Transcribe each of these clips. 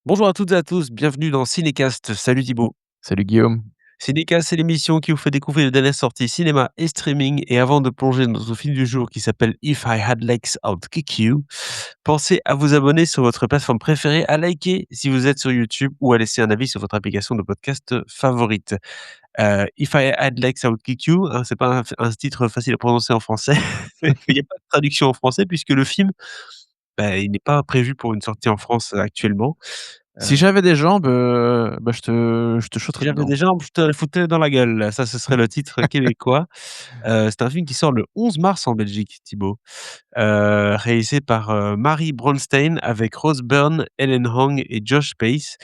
Bonjour à toutes et à tous, bienvenue dans Cinécast. Salut Thibaut. Salut Guillaume. Cinécast, c'est l'émission qui vous fait découvrir les dernières sorties cinéma et streaming. Et avant de plonger dans notre film du jour qui s'appelle If I Had Legs, I'd Kick You, pensez à vous abonner sur votre plateforme préférée, à liker si vous êtes sur YouTube ou à laisser un avis sur votre application de podcast favorite. If I Had Legs, I Would Kick You, hein, c'est pas un titre facile à prononcer en français. Il n'y a pas de traduction en français puisque le film, il n'est pas prévu pour une sortie en France actuellement. Si j'avais des jambes, je te Si shooterais j'avais dedans. des jambes, je te les foutais dans la gueule. Ça, ce serait le titre québécois. C'est un film qui sort le 11 mars en Belgique, Thibaut. Réalisé par, Mary Bronstein avec Rose Byrne, Ellen Hong et Josh Pace.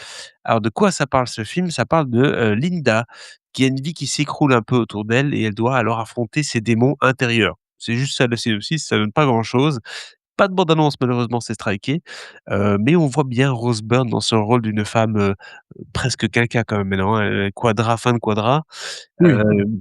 Alors de quoi ça parle ce film? Ça parle de, Linda, qui a une vie qui s'écroule un peu autour d'elle et elle doit alors affronter ses démons intérieurs. C'est juste ça le synopsis, ça donne pas grand-chose. Pas de bande annonce malheureusement, c'est striké, mais on voit bien Rose Byrne dans son rôle d'une femme, presque caca quand même maintenant, hein, quadra, fin de quadra, Oui.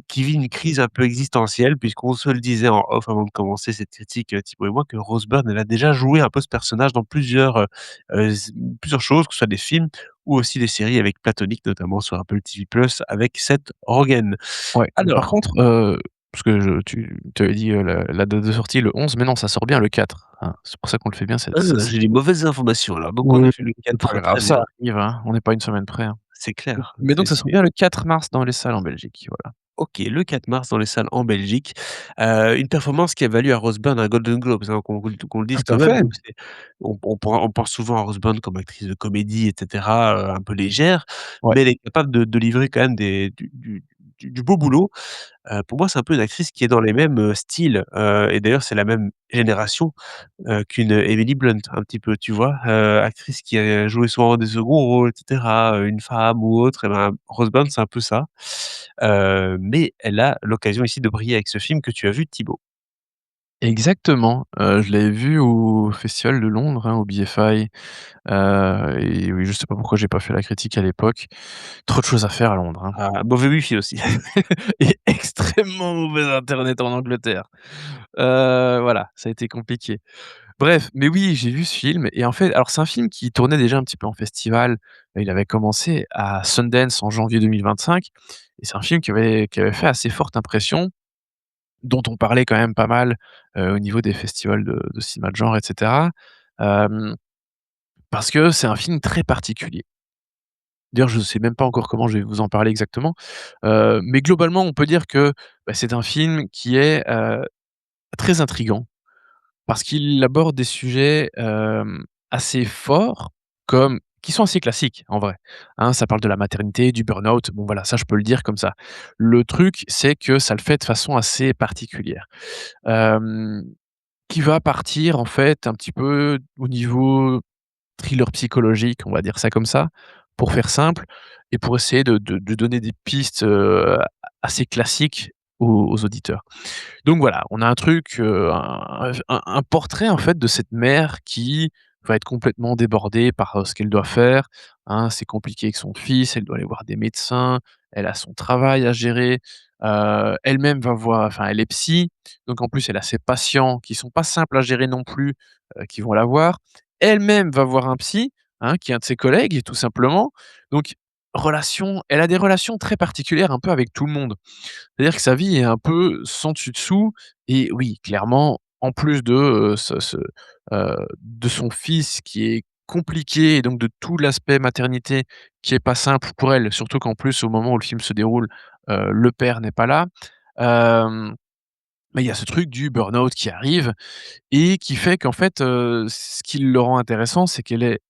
qui vit une crise un peu existentielle puisqu'on se le disait en off avant de commencer cette critique, Thibaut et moi, que Rose Byrne, elle a déjà joué un peu ce personnage dans plusieurs choses, que ce soit des films ou aussi des séries avec Platonique, notamment sur Apple TV+ avec Seth Rogen. Ouais. Par Alors, contre, parce que tu avais dit, la date de sortie le 11, mais non, ça sort bien le 4, hein. C'est pour ça qu'on le fait bien, j'ai des mauvaises informations alors, donc on oui, a fait le c'est 4, pas grave, très ça bien, arrive, hein, on n'est pas une semaine près, hein. c'est clair, Mais donc ça c'est sort bien le 4 mars dans les salles en Belgique, voilà. OK, le 4 mars dans les salles en Belgique. Une performance qui a valu à Rose Byrne un Golden Globes, hein, qu'on le dise Tout quand à même. fait. Donc on pense souvent à Rose Byrne comme actrice de comédie et cetera, un peu légère, Ouais. mais elle est capable de livrer quand même du beau boulot. Pour moi, c'est un peu une actrice qui est dans les mêmes, styles, et d'ailleurs c'est la même génération, qu'une Emily Blunt un petit peu, tu vois? Actrice qui a joué souvent des seconds rôles et cetera, une femme ou autre et ben, Rose Byrne, c'est un peu ça. Mais elle a l'occasion ici de briller avec ce film que tu as vu, Thibaut. Exactement, je l'avais vu au Festival de Londres, hein, au BFI, et oui, je sais pas pourquoi j'ai pas fait la critique à l'époque. Trop de choses à faire à Londres, hein. Mauvais wifi aussi. Et extrêmement mauvais internet en Angleterre. Voilà, ça a été compliqué. Bref, mais oui, j'ai vu ce film et en fait alors c'est un film qui tournait déjà un petit peu en festival. Il avait commencé à Sundance en janvier 2025 et c'est un film qui avait fait assez forte impression, dont on parlait quand même pas mal, au niveau des festivals de cinéma de genre et cetera. Hem, Parce que c'est un film très particulier. D'ailleurs, je ne sais même pas encore comment je vais vous en parler exactement, mais globalement, on peut dire que, c'est un film qui est, très intriguant parce qu'il aborde des sujets, assez forts comme qui sont assez classiques en vrai, hein. Ça parle de la maternité, du burn-out, bon voilà, ça je peux le dire comme ça. Le truc, c'est que ça le fait de façon assez particulière, hem, qui va partir en fait un petit peu au niveau thriller psychologique, on va dire ça comme ça, pour faire simple et pour essayer de donner des pistes, assez classiques aux auditeurs. Donc voilà, on a un truc, un portrait en fait de cette mère qui va être complètement débordée par, ce qu'elle doit faire, hein. C'est compliqué avec son fils, elle doit aller voir des médecins, elle a son travail à gérer, elle-même va voir enfin elle est psy, donc en plus elle a ses patients qui sont pas simples à gérer non plus, qui vont la voir. Elle-même va voir un psy, hein, qui est un de ses collègues tout simplement. Donc elle a des relations très particulières un peu avec tout le monde. C'est-à-dire que sa vie est un peu sans dessus dessous et oui, clairement, en plus de, de son fils qui est compliqué et donc de tout l'aspect maternité qui est pas simple pour elle, surtout qu'en plus, au moment où le film se déroule, le père n'est pas là. Hem, il y a ce truc du burn-out qui arrive et qui fait qu'en fait, ce qui le rend intéressant, c'est qu'elle est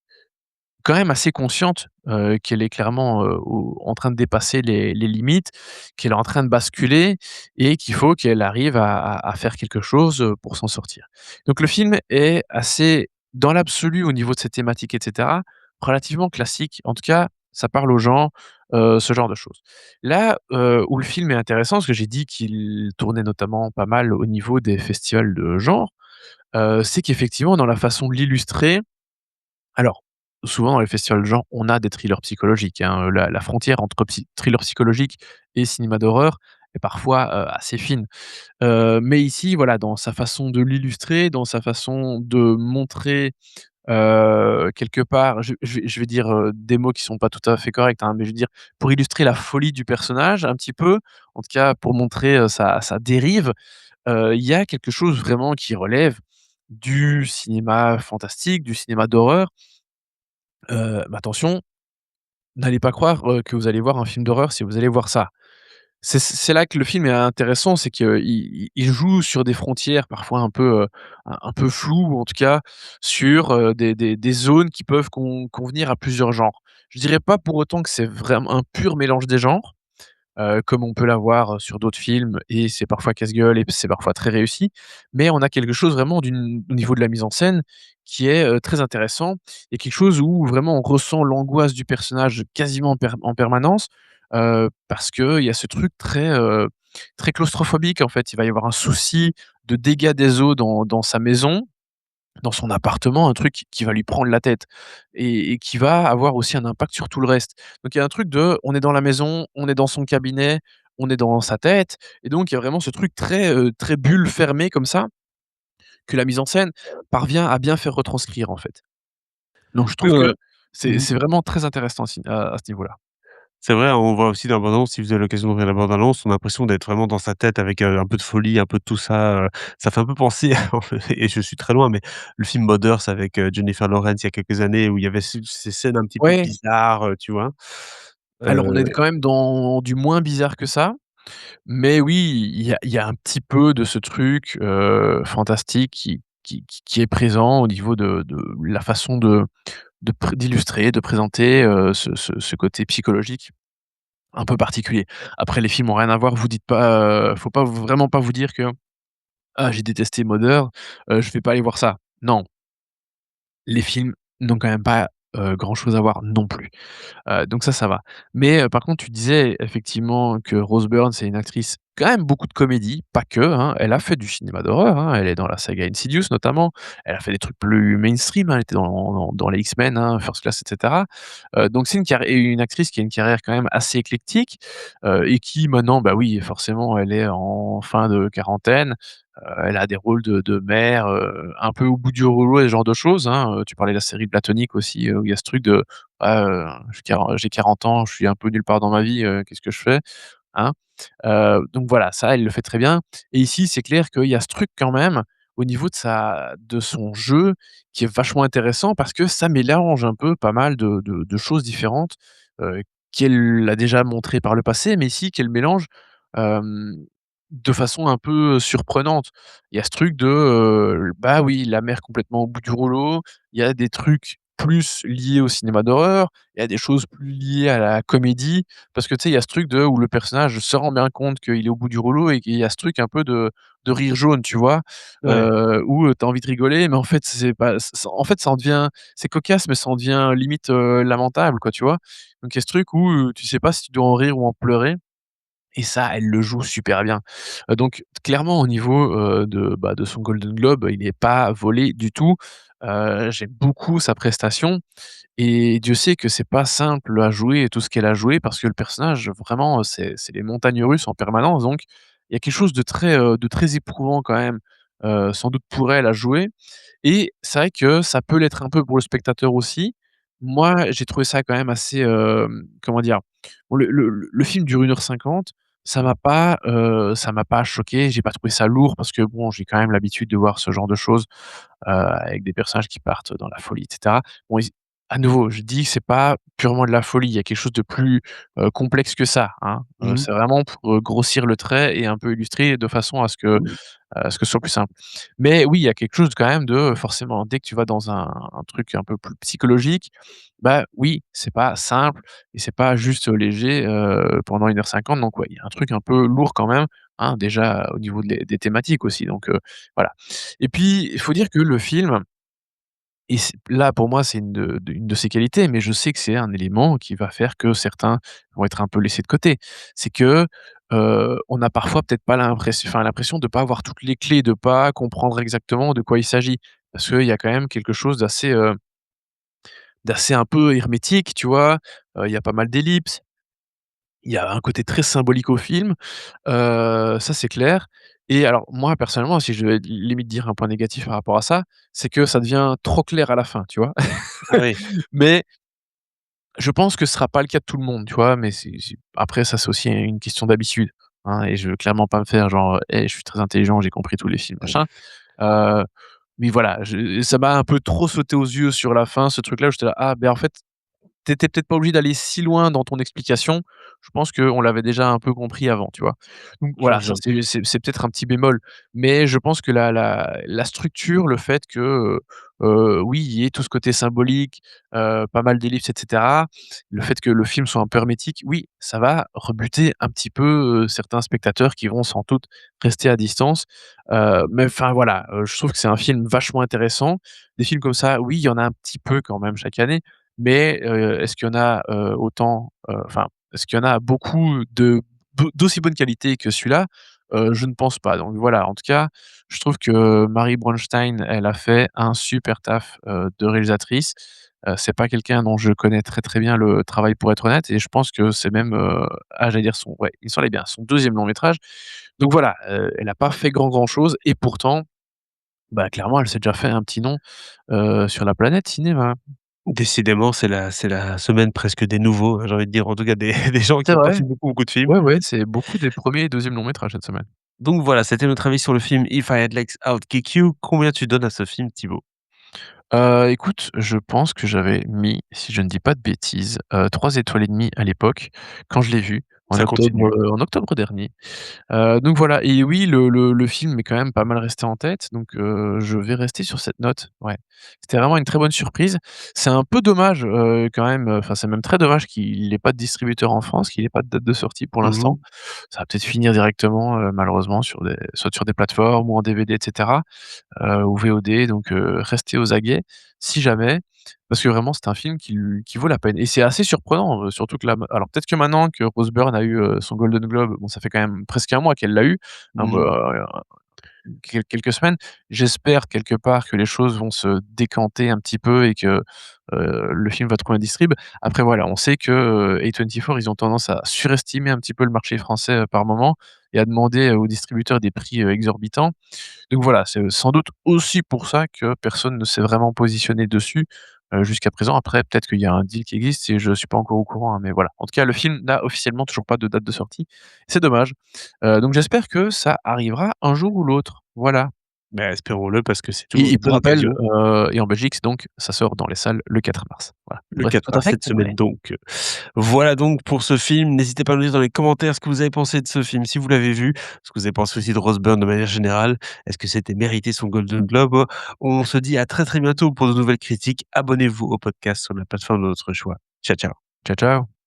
quand même assez consciente, qu'elle est clairement, au en train de dépasser les limites, qu'elle est en train de basculer et qu'il faut qu'elle arrive à faire quelque chose, pour s'en sortir. Donc le film est assez, dans l'absolu au niveau de ses thématiques et cetera, relativement classique. En tout cas, ça parle aux gens, ce genre de choses. Là, où le film est intéressant, parce que j'ai dit qu'il tournait notamment pas mal au niveau des festivals de genre, c'est qu'effectivement dans la façon de l'illustrer alors, souvent dans les festivals de genre, on a des thrillers psychologiques, hein, la frontière entre thriller psychologique et cinéma d'horreur est parfois, assez fine. Mais ici, voilà, dans sa façon de l'illustrer, dans sa façon de montrer, quelque part, je vais dire, des mots qui sont pas tout à fait corrects, hein, mais je veux dire, pour illustrer la folie du personnage un petit peu, en tout cas pour montrer, sa dérive, il y a quelque chose vraiment qui relève du cinéma fantastique, du cinéma d'horreur. Mais attention, n'allez pas croire, que vous allez voir un film d'horreur si vous allez voir ça. C'est là que le film est intéressant, c'est qu'il joue sur des frontières parfois un peu, un peu floues ou en tout cas sur, des zones qui peuvent convenir à plusieurs genres. Je dirais pas pour autant que c'est vraiment un pur mélange des genres, comme on peut l'avoir sur d'autres films et c'est parfois casse-gueule et c'est parfois très réussi. Mais on a quelque chose vraiment au niveau de la mise en scène qui est, très intéressant et quelque chose où vraiment on ressent l'angoisse du personnage quasiment en permanence, parce qu'il y a ce truc très claustrophobique en fait. Il va y avoir un souci de dégâts des eaux dans sa maison, dans son appartement, un truc qui va lui prendre la tête et qui va avoir aussi un impact sur tout le reste. Donc il y a un truc de on est dans la maison, on est dans son cabinet, on est dans sa tête et donc il y a vraiment ce truc très bulle fermée comme ça, que la mise en scène parvient à bien faire retranscrire, en fait. Donc je Oui, trouve ouais. que c'est Mmh. c'est vraiment très intéressant à ce niveau-là. C'est vrai, on voit aussi dans la bande annonce, si vous avez l'occasion d'ouvrir la bande annonce, on a l'impression d'être vraiment dans sa tête avec, un peu de folie, un peu de tout ça, ça fait un peu penser et je suis très loin, mais le film Mothers avec, Jennifer Lawrence il y a quelques années où il y avait ces scènes un petit peu Ouais, bizarres, tu vois? alors on est Heu, quand même dans du moins bizarre que ça, mais oui, il y a un petit peu de ce truc, fantastique qui est présent au niveau de la façon d'illustrer, de présenter, ce côté psychologique un peu particulier. Après les films ont rien à voir, vous dites pas, faut pas vraiment pas vous dire que: «Ah j'ai détesté Mother, je vais pas aller voir ça». Non, les films n'ont quand même pas, grand chose à voir non plus. Donc ça va. Mais par contre, tu disais effectivement que Rose Byrne, c'est une actrice quand même beaucoup de comédie, pas que, hein. Elle a fait du cinéma d'horreur, hein. Elle est dans la saga Insidious notamment. Elle a fait des trucs plus mainstream, hein. Elle était dans les X-Men, hein, First Class et cetera. Donc c'est une actrice qui a une carrière quand même assez éclectique, et qui maintenant, bah oui, forcément, elle est en fin de quarantaine. Elle a des rôles de mère, un peu au bout du rouleau et ce genre de choses, hein. Tu parlais de la série Platonique aussi, où il y a ce truc de: «Ah, j'ai 40 ans, je suis un peu nulle part dans ma vie, qu'est-ce que je fais?» hein? Donc voilà, ça, elle le fait très bien et ici, c'est clair qu'il y a ce truc quand même au niveau de son jeu qui est vachement intéressant parce que ça mélange un peu pas mal de choses différentes, heu, qu'elle a déjà montrées par le passé, mais ici qu'elle mélange, hem, de façon un peu surprenante. Il y a ce truc de, bah oui, la mère complètement au bout du rouleau, il y a des trucs plus liés au cinéma d'horreur, il y a des choses plus liées à la comédie. Parce que tu sais, il y a ce truc de où le personnage se rend bien compte qu'il est au bout du rouleau et qu'il y a ce truc un peu de rire jaune, tu vois? ouais. Où, tu as envie de rigoler, mais en fait, c'est pas en fait, ça en devient c'est cocasse, mais ça en devient limite, lamentable, quoi, tu vois? Donc il y a ce truc où, tu sais pas si tu dois en rire ou en pleurer et ça, elle le joue super bien. Donc clairement au niveau, de son Golden Globe, il est pas volé du tout. J'aime beaucoup sa prestation et Dieu sait que c'est pas simple à jouer tout ce qu'elle a joué parce que le personnage vraiment, c'est les montagnes russes en permanence donc il y a quelque chose de très éprouvant quand même, sans doute pour elle à jouer et c'est vrai que ça peut l'être un peu pour le spectateur aussi. Moi, j'ai trouvé ça quand même assez, comment dire? Bon le film dure 1h50, ça m'a pas choqué, j'ai pas trouvé ça lourd parce que bon, j'ai quand même l'habitude de voir ce genre de choses, avec des personnages qui partent dans la folie et cetera. Bon ils à nouveau, je dis que c'est pas purement de la folie, il y a quelque chose de plus, complexe que ça, hein. Mmh. C'est vraiment pour, grossir le trait et un peu illustrer de façon à ce que ce soit plus simple. Mais oui, il y a quelque chose quand même de forcément, dès que tu vas dans un truc un peu plus psychologique, bah, oui, c'est pas simple et c'est pas juste léger, pendant 1h50 donc ouais, il y a un truc un peu lourd quand même, hein, déjà au niveau des thématiques aussi donc voilà. Et puis, il faut dire que le film et c'est là, pour moi, c'est une de ses qualités, mais je sais que c'est un élément qui va faire que certains vont être un peu laissés de côté. C'est que, on a parfois peut-être pas l'impression de pas avoir toutes les clés, de pas comprendre exactement de quoi il s'agit. Parce qu'il y a quand même quelque chose d'assez un peu hermétique, tu vois? Il y a pas mal d'ellipses, Il y a un côté très symbolique au film, ça c'est clair et alors moi personnellement, si je devais limite dire un point négatif par rapport à ça, c'est que ça devient trop clair à la fin, tu vois? Ah oui, Mais je pense que ce sera pas le cas de tout le monde, tu vois? Mais c'est après ça, c'est aussi une question d'habitude, hein et je veux clairement pas me faire genre: «Eh, je suis très intelligent, j'ai compris tous les films, machin». Heu, mais voilà, je ça m'a un peu trop sauté aux yeux sur la fin, ce truc-là où j'étais là: «Ah, ben en fait, tu étais peut-être pas obligé d'aller si loin dans ton explication. Je pense qu'on l'avait déjà un peu compris avant, tu vois? Donc je voilà, je ça c'est peut-être un petit bémol, mais je pense que la structure, le fait que, oui, il y ait tout ce côté symbolique, pas mal d'ellipses et cetera, le fait que le film soit un peu hermétique, oui, ça va rebuter un petit peu, certains spectateurs qui vont sans doute rester à distance, mais enfin voilà, je trouve que c'est un film vachement intéressant. Des films comme ça, oui, il y en a un petit peu quand même chaque année, mais est-ce qu'il y en a, autant, enfin, est-ce qu'il y en a beaucoup d'aussi bonne qualité que celui-là? Je ne pense pas. Donc voilà, en tout cas, je trouve que Marie Bronstein, elle a fait un super taf, de réalisatrice. C'est pas quelqu'un dont je connais très, très bien le travail pour être honnête et je pense que c'est même, j'allais dire son ouais, il me semblait bien, son deuxième long métrage. Donc voilà, elle a pas fait grand chose et pourtant, bah, clairement, elle s'est déjà fait un petit nom, sur la planète cinéma. décidément, c'est la semaine presque des nouveaux, j'ai envie de dire, en tout cas des des gens qui C'est ont pas vrai. fait beaucoup de films. Ouais, ouais, c'est beaucoup des premiers et deuxièmes longs métrages cette semaine. Donc voilà, c'était notre avis sur le film If I Had Legs, I Would Kick You. Combien tu donnes à ce film, Thibaut? Écoute, je pense que j'avais mis, si je ne dis pas de bêtises, 3 étoiles et demie à l'époque, quand je l'ai vu Ça continue. en octobre dernier. Donc voilà et oui, le film est quand même pas mal resté en tête, donc je vais rester sur cette note, ouais. C'était vraiment une très bonne surprise. C'est un peu dommage, quand même, enfin, c'est même très dommage qu'il ait pas de distributeur en France, qu'il ait pas de date de sortie pour Mmh l'instant. mh. Ça va peut-être finir directement, malheureusement sur des plateformes ou en DVD et cetera, ou VOD, donc restez aux aguets si jamais, parce que vraiment c'est un film qui vaut la peine et c'est assez surprenant, surtout que là alors peut-être que maintenant que Rose Byrne a eu, son Golden Globe, bon ça fait quand même presque un mois qu'elle l'a eu, hein, Mmh. quelques semaines. J'espère quelque part que les choses vont se décanter un petit peu et que, le film va trouver un distrib. Après voilà, on sait que, A24 ils ont tendance à surestimer un petit peu le marché français, par moment et à demander, aux distributeurs des prix, exorbitants. Donc voilà, c'est sans doute aussi pour ça que personne ne s'est vraiment positionné dessus, jusqu'à présent. Après, peut-être qu'il y a un deal qui existe et je suis pas encore au courant, hein, mais voilà. En tout cas, le film n'a officiellement toujours pas de date de sortie. C'est dommage. Donc j'espère que ça arrivera un jour ou l'autre. Voilà Bah, espérons-le parce que c'est toujours une et pour bonne rappel, occasion. et en Belgique, donc ça sort dans les salles le 4 mars. Voilà. Le Bref, 4 tout à mars fait cette semaine complet. donc. Voilà donc pour ce film. N'hésitez pas à nous dire dans les commentaires ce que vous avez pensé de ce film, si vous l'avez vu, ce que vous avez pensé aussi de Rose Byrne de manière générale. Est-ce que c'était mérité son Golden Globe? On se dit à très, très bientôt pour de nouvelles critiques. Abonnez-vous au podcast sur la plateforme de votre choix. Ciao, ciao. Ciao, ciao.